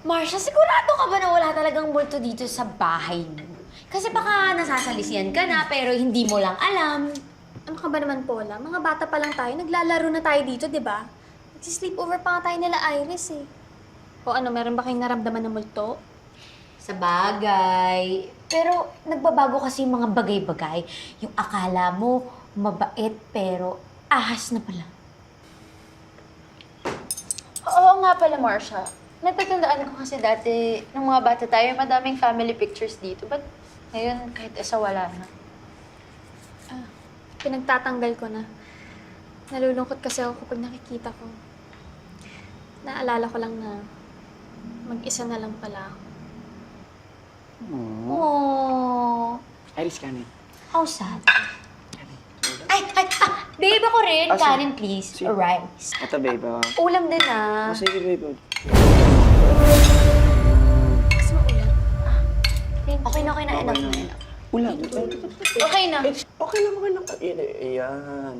Marsha, sigurado ka ba na wala talagang multo dito sa bahay mo? Kasi baka nasasalisihan ka na pero hindi mo lang alam. Ano ka ba naman, Paula? Mga bata pa lang tayo. Naglalaro na tayo dito, di ba? Nagsi-sleepover pa nga tayo nila Iris eh. O ano, meron ba kayong naramdaman ng multo? Sa bagay. Pero nagbabago kasi yung mga bagay-bagay. Yung akala mo mabait pero ahas na pala. Oo nga pala, Marcia. Natatandaan ko kasi dati, nung mga bata tayo, madaming family pictures dito. But ngayon, kahit isa wala na. Pinagtatanggal ko na. Nalulungkot kasi ako kapag nakikita ko. Naalala ko lang na mag-isa na lang pala ako. Oh, Iris, kanin. how sad. Babe, ako rin. Ah, sige. Kanin, please. Sige. Rice. Ito, babe. Ulam din ah. Sige, babe. Gusto mo ulam? Okay na, okay na. Enough na, enough. Ulam. Okay na. Okay lang, okay lang. Ayan.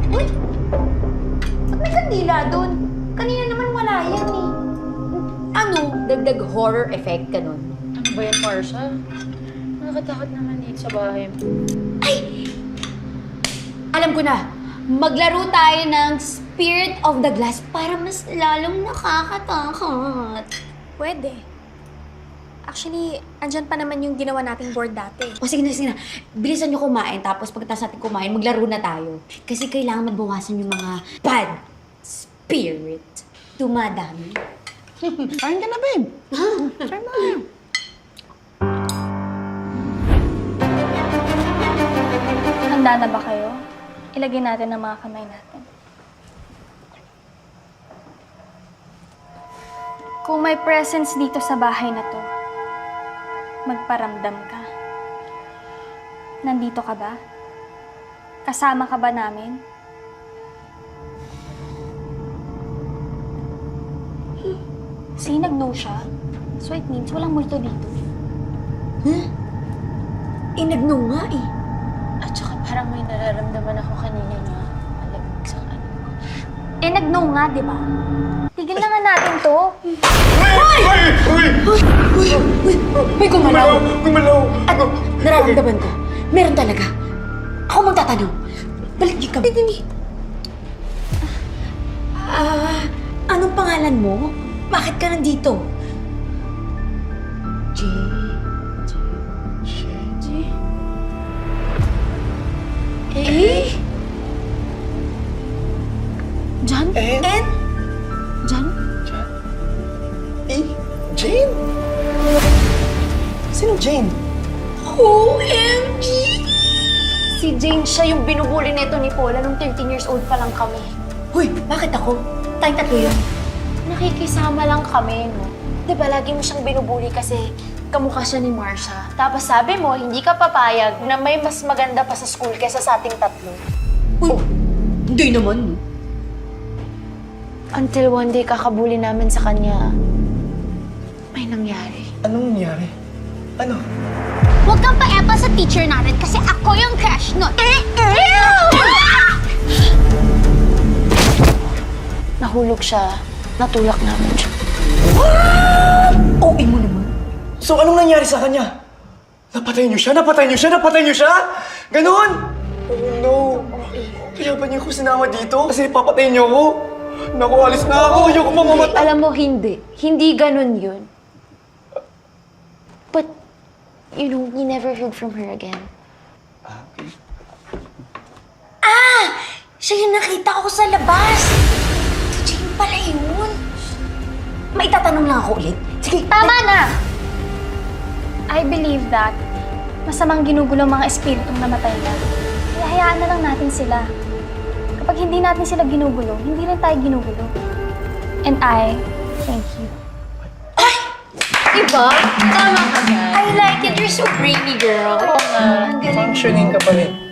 Uy! Ba't may kandila doon? Kanina naman wala yan eh. Ano? Dagdag horror effect ka nun? Ano ba yan, Marcia? Nakakatakot naman dito sa bahay mo. Alam ko na. Maglaro tayo ng Spirit of the Glass para mas lalong nakakatakot. Pwede. Actually, andyan pa naman yung ginawa nating board dati. O sige na, sige na. Bilisan nyo kumain, tapos pagkatapos natin kumain, maglaro na tayo. Kasi kailangan mabawasan yung mga bad spirit. Dumadami. Kain ka na, babe. Kain na. Handa na ba kayo? Ilagay natin ang mga kamay natin. Kung may presence dito sa bahay na to, magparamdam ka. Nandito ka ba? Kasama ka ba namin? See, nag-no siya. So it means walang multo dito. Nag-no nga eh. At saka parang may nararamdaman ako kanina na malamig sa kanan ko. Nag-no nga, di ba? Tigil na nga natin to. May gumalaw. Gumalaw! At nararamdaman ko, meron talaga. Ako magtatanong. Balik niyo kami. Dini. Anong pangalan mo? Bakit ka nandito? Eh? John? And? John? Jane? Sino Jane? OMG! Si Jane, siya yung binubuli nito ni Paula nung 13 years old pa lang kami. Hoy, bakit ako? Tayong tatlo yun. Nakikisama lang kami, no? Di ba, lagi mo siyang binubuli kasi kamukha siya ni Marcia. Tapos sabi mo, hindi ka papayag na may mas maganda pa sa school kesa sa ating tatlo. Uy, hindi naman. Until one day, kakabuli namin sa kanya, may nangyari. Anong nangyari? Ano? Huwag kang pa-epa sa teacher natin kasi ako yung crush nun. Nahulog siya. Natulak namin siya. OA mo naman. So, anong nangyari sa kanya? Napatay niyo siya? Napatay niyo siya? Napatay niyo siya? Ganon? Oh no. Kaya ba niyo ko sinama dito? Kasi papatayin niyo ako? Naku, alis na ako. Ayoko mamamatay. Alam mo, hindi. Hindi ganun yun. But, you know, we never heard from her again. Okay. Siya yung nakita ko sa labas. Si Jane pala yun. May tatanong lang ako ulit. Sige, Tama na! I believe that masamang ginugulo ang mga espiritong namatay na. Kaya hayaan na lang natin sila. Kapag hindi natin sila ginugulo, hindi rin tayo ginugulo. And I thank you. Diba? Tama ka dyan. I like it. You're so brainy, girl. Oo nga. Functioning ka pa rin.